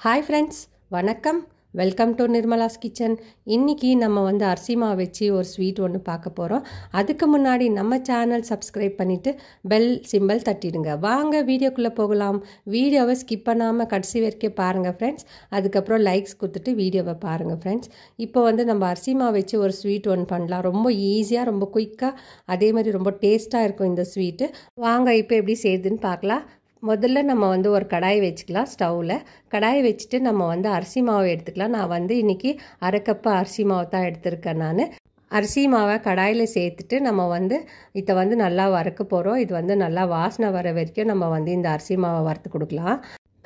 Hi friends, வணக்கம். Welcome to Nirmala's kitchen. இன்றைக்கி நம்ம அரிசி மாவு வச்சு ஒரு ஸ்வீட் ஒன்று பார்க்க போகிறோம். அதுக்கு முன்னாடி நம்ம சேனல் சப்ஸ்கிரைப் பண்ணிவிட்டு பெல் சிம்பல் தட்டிடுங்க. வாங்க வீடியோக்குள்ளே போகலாம். வீடியோவை ஸ்கிப் பண்ணாமல் கடைசி வரைக்கும் பாருங்கள் ஃப்ரெண்ட்ஸ். அதுக்கப்புறம் லைக்ஸ் கொடுத்துட்டு வீடியோவை பாருங்கள் ஃப்ரெண்ட்ஸ். இப்போ நம்ம அரிசி மாவு வச்சு ஒரு ஸ்வீட் ஒன்று பண்ணலாம். ரொம்ப ஈஸியாக, ரொம்ப குயிக்காக, அதே மாதிரி ரொம்ப டேஸ்ட்டாக இருக்கும் இந்த ஸ்வீட்டு. வாங்க இப்போ எப்படி செய்யுதுன்னு பார்க்கலாம். முதல்ல நம்ம ஒரு கடாய் வச்சுக்கலாம். ஸ்டவ்வில் கடாய் வச்சுட்டு நம்ம அரிசி மாவு எடுத்துக்கலாம். நான் இன்றைக்கி அரை கப்பு அரிசி மாவு தான் எடுத்திருக்கேன். நான் அரிசி மாவை கடாயில் சேர்த்துட்டு நம்ம இதை நல்லா வறுக்க போகிறோம். இது நல்லா வாசனை வர வரைக்கும் நம்ம இந்த அரிசி மாவை வறுத்து கொடுக்கலாம்.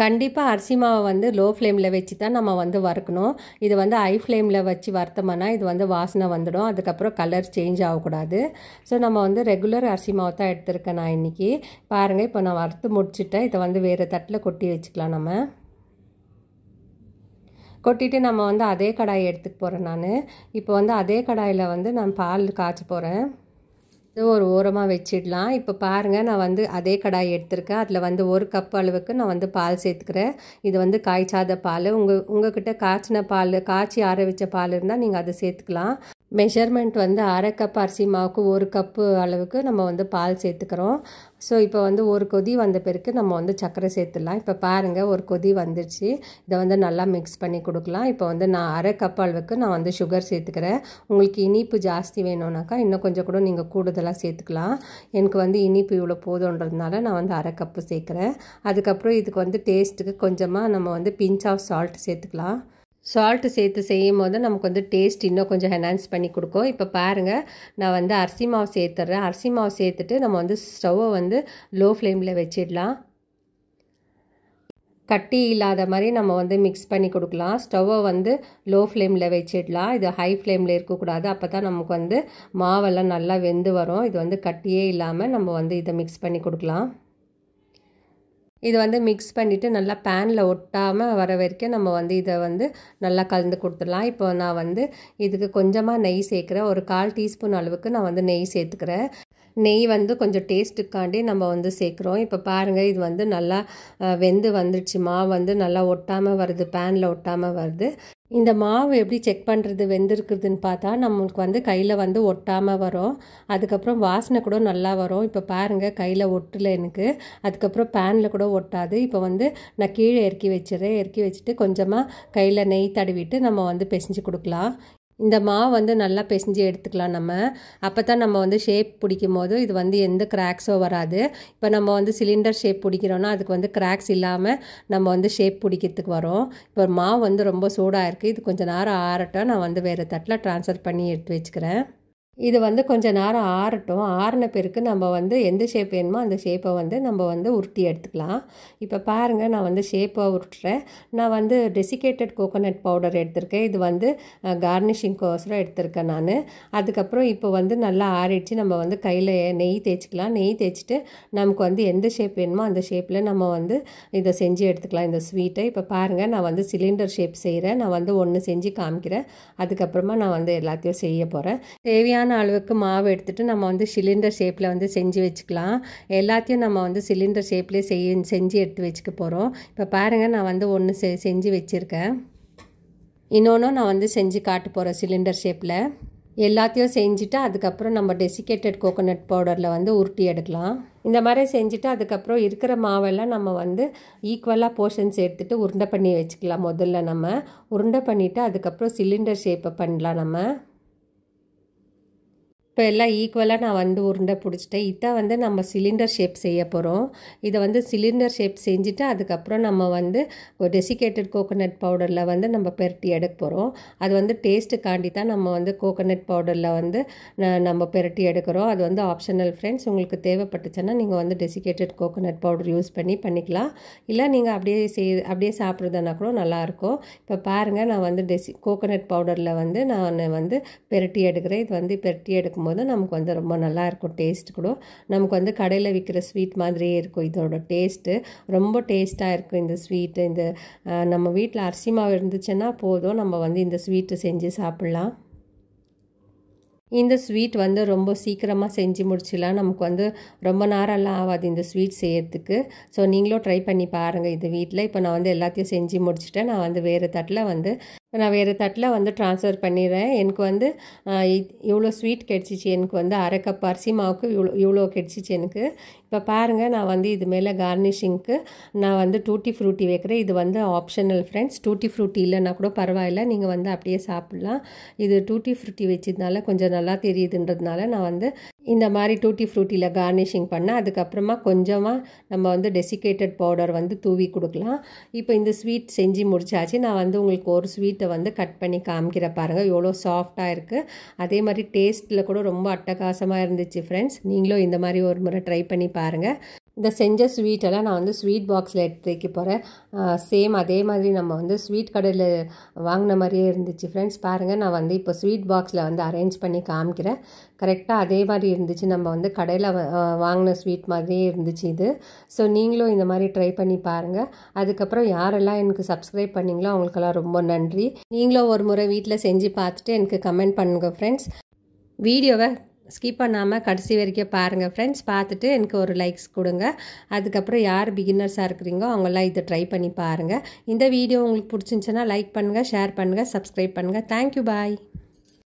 கண்டிப்பாக அரிசி மாவை லோ ஃப்ளேமில் வச்சு தான் நம்ம வறுக்கணும். இது ஹை ஃப்ளேமில் வச்சு வறுத்தோம்னா இது வாசனை வந்துடும். அதுக்கப்புறம் கலர் சேஞ்ச் ஆகக்கூடாது. ஸோ நம்ம ரெகுலர் அரிசி மாவு தான் எடுத்திருக்கேன் நான் இன்றைக்கி. பாருங்கள், இப்போ நான் வறுத்து முடிச்சுட்டேன். இதை வேறு தட்டில் கொட்டி வச்சுக்கலாம். நம்ம கொட்டிட்டு நம்ம அதே கடாயை எடுத்துக்க போகிறேன். நான் இப்போ அதே கடாயில் நான் பால் காய்ச்ச போகிறேன். ஒரு ஓரமாக வச்சிடலாம். இப்போ பாருங்கள், நான் அதே கடாய் எடுத்திருக்கேன். அதில் ஒரு கப் அளவுக்கு நான் பால் சேர்த்துக்கிறேன். இது காய்ச்சாத பால். உங்ககிட்ட காய்ச்சின பால், காய்ச்சி ஆற வச்ச பால் இருந்தால் நீங்கள் அதை சேர்த்துக்கலாம். மெஷர்மெண்ட் அரை கப் அரிசி மாவுக்கு ஒரு கப்பு அளவுக்கு நம்ம பால் சேர்த்துக்கிறோம். ஸோ இப்போ ஒரு கொதி வந்த பிறகு நம்ம சர்க்கரை சேர்த்துடலாம். இப்போ பாருங்கள், ஒரு கொதி வந்துடுச்சு. இதை நல்லா மிக்ஸ் பண்ணி கொடுக்கலாம். இப்போ நான் அரை கப் அளவுக்கு நான் சுகர் சேர்த்துக்கிறேன். உங்களுக்கு இனிப்பு ஜாஸ்தி வேணும்னாக்கா இன்னும் கொஞ்சம் கூட நீங்கள் கூடுதலாக சேர்த்துக்கலாம். எனக்கு இனிப்பு இவ்வளோ போதுன்றதுனால நான் அரை கப்பு சேர்க்குறேன். அதுக்கப்புறம் இதுக்கு டேஸ்ட்டுக்கு கொஞ்சமாக நம்ம பிஞ்ச் ஆஃப் சால்ட் சேர்த்துக்கலாம். சால்ட்டு சேர்த்து செய்யும் போது நமக்கு டேஸ்ட் இன்னும் கொஞ்சம் என்ஹான்ஸ் பண்ணி கொடுக்கும். இப்போ பாருங்கள், நான் அரிசி மாவு சேர்த்துட்றேன். அரிசி மாவு சேர்த்துட்டு நம்ம ஸ்டவ்வை லோ ஃப்ளேமில் வச்சிடலாம். கட்டி இல்லாத மாதிரி நம்ம மிக்ஸ் பண்ணி கொடுக்கலாம். ஸ்டவ்வை லோ ஃப்ளேமில் வச்சிடலாம். இது ஹை ஃப்ளேமில் இருக்கக்கூடாது. அப்போ தான் நமக்கு மாவெல்லாம் நல்லா வெந்து வரும். இது கட்டியே இல்லாமல் நம்ம இதை மிக்ஸ் பண்ணி கொடுக்கலாம். இது மிக்ஸ் பண்ணிவிட்டு நல்லா பேனில் ஒட்டாமல் வர வரைக்கும் நம்ம இதை நல்லா கலந்து கொடுத்துடலாம். இப்போ நான் இதுக்கு கொஞ்சமாக நெய் சேர்க்குறேன். ஒரு 1/4 டீஸ்பூன் அளவுக்கு நான் நெய் சேர்த்துக்கிறேன். நெய் கொஞ்சம் டேஸ்ட்டுக்காண்டி நம்ம சேர்க்குறோம். இப்போ பாருங்கள், இது நல்லா வெந்து வந்துடுச்சு. மாவு நல்லா ஒட்டாமல் வருது, பேனில் ஒட்டாமல் வருது. இந்த மாவு எப்படி செக் பண்ணுறது வெந்திருக்குதுன்னு பார்த்தா நம்மளுக்கு கையில் ஒட்டாமல் வரும். அதுக்கப்புறம் வாசனை கூட நல்லா வரும். இப்போ பாருங்கள், கையில் ஒட்டலை எனக்கு. அதுக்கப்புறம் பேனில் கூட ஒட்டாது. இப்போ நான் கீழே இறக்கி வச்சிடறேன். இறக்கி வச்சுட்டு கொஞ்சமாக கையில் நெய் தடவிட்டு நம்ம பிசைஞ்சு கொடுக்கலாம். இந்த மாவு நல்லா பிசைஞ்சு எடுத்துக்கலாம். நம்ம அப்போ தான் நம்ம ஷேப் பிடிக்கும் போது இது எந்த கிராக்ஸோ வராது. இப்போ நம்ம சிலிண்டர் ஷேப் பிடிக்கிறோன்னா அதுக்கு கிராக்ஸ் இல்லாமல் நம்ம ஷேப் பிடிக்கிறதுக்கு வரும். இப்போ மாவு ரொம்ப சூடாக இருக்குது. இது கொஞ்சம் நேரம் ஆறட்டும். நான் வேறு தட்டில் ட்ரான்ஸ்ஃபர் பண்ணி எடுத்து வச்சுக்கிறேன். இது கொஞ்சம் நேரம் ஆறட்டும். ஆறின பிறகு நம்ம எந்த ஷேப் வேணுமோ அந்த ஷேப்பை நம்ம உருட்டி எடுத்துக்கலாம். இப்போ பாருங்கள், நான் ஷேப்பை உருட்டுறேன். நான் டெசிகேட்டட் கோகோனட் பவுடர் எடுத்திருக்கேன். இது கார்னிஷிங்க்கோசரம் எடுத்திருக்கேன் நான். அதுக்கப்புறம் இப்போ நல்லா ஆறிடுச்சு. நம்ம கையில் நெய் தேய்ச்சிக்கலாம். நெய் தேய்ச்சிட்டு நமக்கு எந்த ஷேப் வேணுமோ அந்த ஷேப்பில் நம்ம இதை செஞ்சு எடுத்துக்கலாம், இந்த ஸ்வீட்டை. இப்போ பாருங்கள், நான் சிலிண்டர் ஷேப் செய்கிறேன். நான் ஒன்று செஞ்சு காமிக்கிறேன். அதுக்கப்புறமா நான் எல்லாத்தையும் செய்ய போகிறேன். தேவையான அளவுக்கு மாவு எடுத்துகிட்டு நம்ம சிலிண்டர் ஷேப்பில் செஞ்சு வச்சுக்கலாம். எல்லாத்தையும் நம்ம சிலிண்டர் ஷேப்லேயே செஞ்சு எடுத்து வச்சுக்க போகிறோம். இப்போ பாருங்கள், நான் ஒன்று செஞ்சு வச்சுருக்கேன். இன்னொன்று நான் செஞ்சு காட்ட போகிறேன் சிலிண்டர் ஷேப்பில். எல்லாத்தையும் செஞ்சுட்டு அதுக்கப்புறம் நம்ம டெசிகேட்டட் கோகோனட் பவுடரில் உருட்டி எடுக்கலாம். இந்த மாதிரி செஞ்சுட்டு அதுக்கப்புறம் இருக்கிற மாவெல்லாம் நம்ம ஈக்குவலாக போர்ஷன்ஸ் எடுத்துகிட்டு உருண்டை பண்ணி வச்சுக்கலாம். முதல்ல நம்ம உருண்டை பண்ணிவிட்டு அதுக்கப்புறம் சிலிண்டர் ஷேப்பை பண்ணலாம். நம்ம இப்போ எல்லாம் ஈக்குவலாக நான் உருண்டை பிடிச்சிட்டேன். இதை நம்ம சிலிண்டர் ஷேப் செய்ய போகிறோம். இதை சிலிண்டர் ஷேப் செஞ்சுட்டு அதுக்கப்புறம் நம்ம டெசிகேட்டட் கோகோனட் பவுடரில் நம்ம பெரட்டி எடுக்க போகிறோம். அது டேஸ்ட்டுக்காண்டி தான் நம்ம கோகோனட் பவுடரில் நம்ம பெரட்டி எடுக்கிறோம். அது ஆப்ஷனல் ஃப்ரெண்ட்ஸ். உங்களுக்கு தேவைப்பட்டுச்சுன்னா நீங்கள் டெசிகேட்டட் கோகோனட் பவுடர் யூஸ் பண்ணிக்கலாம். இல்லை நீங்கள் அப்படியே சாப்பிட்றதுனா கூட நல்லாயிருக்கும். இப்போ பாருங்கள், நான் கோகோனட் பவுடரில் நான் பெரட்டி எடுக்கிறேன். இது பெரட்டி எடுக்கும் போது நமக்கு ரொம்ப நல்லாயிருக்கும். டேஸ்ட் கூட நமக்கு கடையில் விற்கிற ஸ்வீட் மாதிரியே இருக்கும். இதோட டேஸ்ட்டு ரொம்ப டேஸ்ட்டாக இருக்கும். இந்த ஸ்வீட்டு நம்ம வீட்டில் அரிசி மாவு இருந்துச்சுன்னா போதும், நம்ம இந்த ஸ்வீட்டு செஞ்சு சாப்பிட்லாம். இந்த ஸ்வீட் வந்து ரொம்ப சீக்கிரமாக செஞ்சு முடிச்சிடலாம். நமக்கு வந்து ரொம்ப நேரம்லாம் ஆகாது இந்த ஸ்வீட் செய்யறதுக்கு. ஸோ நீங்களும் ட்ரை பண்ணி பாருங்கள் இது வீட்டில். இப்போ நான் வந்து எல்லாத்தையும் செஞ்சு முடிச்சுட்டேன். நான் வந்து வேறு தட்டில் வந்து ட்ரான்ஸ்ஃபர் பண்ணிடுறேன். எனக்கு வந்து இவ்வளோ ஸ்வீட் கிடச்சிச்சு. எனக்கு வந்து அரை கப் அரிசி மாவுக்கு இவ்வளோ கிடச்சிச்சு எனக்கு. இப்போ பாருங்கள், நான் வந்து இது மேலே கார்னிஷிங்க்கு நான் வந்து டூட்டி ஃப்ரூட்டி வைக்கிறேன். இது வந்து ஆப்ஷனல் ஃப்ரெண்ட்ஸ். டூட்டி ஃப்ரூட்டி இல்லைன்னா கூட பரவாயில்ல, நீங்கள் வந்து அப்படியே சாப்பிட்லாம். இது டூட்டி ஃப்ரூட்டி வச்சதுனால கொஞ்சம் நல்லா தெரியுதுன்றதுனால நான் வந்து இந்த மாதிரி டூட்டி ஃப்ரூட்டியில் கார்னிஷிங் பண்ணேன். அதுக்கப்புறமா கொஞ்சமாக நம்ம வந்து டெசிகேட்டட் பவுடர் வந்து தூவி கொடுக்கலாம். இப்போ இந்த ஸ்வீட் செஞ்சு முடிச்சாச்சு. நான் வந்து உங்களுக்கு ஒரு ஸ்வீட்டை வந்து கட் பண்ணி காமிக்கிற பாருங்கள், எவ்வளோ சாஃப்டாக இருக்குது. அதே மாதிரி டேஸ்ட்டில் கூட ரொம்ப அட்டகாசமாக இருந்துச்சு ஃப்ரெண்ட்ஸ். நீங்களும் இந்த மாதிரி ஒரு முறை ட்ரை பண்ணி பாருங்கள். இந்த செஞ்ச ஸ்வீட்டெல்லாம் நான் வந்து ஸ்வீட் பாக்ஸில் எடுத்து வைக்க போகிறேன். சேம் அதே மாதிரி நம்ம வந்து ஸ்வீட் கடையில் வாங்கின மாதிரியே இருந்துச்சு ஃப்ரெண்ட்ஸ். பாருங்கள், நான் வந்து இப்போ ஸ்வீட் பாக்ஸில் வந்து அரேஞ்ச் பண்ணி காமிக்கிறேன். கரெக்டாக அதே மாதிரி இருந்துச்சு. நம்ம வந்து கடையில் வாங்கின ஸ்வீட் மாதிரியே இருந்துச்சு இது. ஸோ நீங்களும் இந்த மாதிரி ட்ரை பண்ணி பாருங்கள். அதுக்கப்புறம் யாரெல்லாம் எனக்கு சப்ஸ்கிரைப் பண்ணிங்களோ அவங்களுக்கெல்லாம் ரொம்ப நன்றி. நீங்களும் ஒரு முறை வீட்டில் செஞ்சு பார்த்துட்டு எனக்கு கமெண்ட் பண்ணுங்கள் ஃப்ரெண்ட்ஸ். வீடியோவை ஸ்கிப் பண்ணாமல் கடைசி வரைக்கும் பாருங்கள் ஃப்ரெண்ட்ஸ். பார்த்துட்டு எனக்கு ஒரு லைக்ஸ் கொடுங்க. அதுக்கப்புறம் யார் பிகினர்ஸாக இருக்கிறீங்களோ அவங்களாம் இதை ட்ரை பண்ணி பாருங்கள். இந்த வீடியோ உங்களுக்கு பிடிச்சிருந்துச்சுன்னா லைக் பண்ணுங்கள், ஷேர் பண்ணுங்கள், சப்ஸ்கிரைப் பண்ணுங்கள். தேங்க்யூ, பாய்.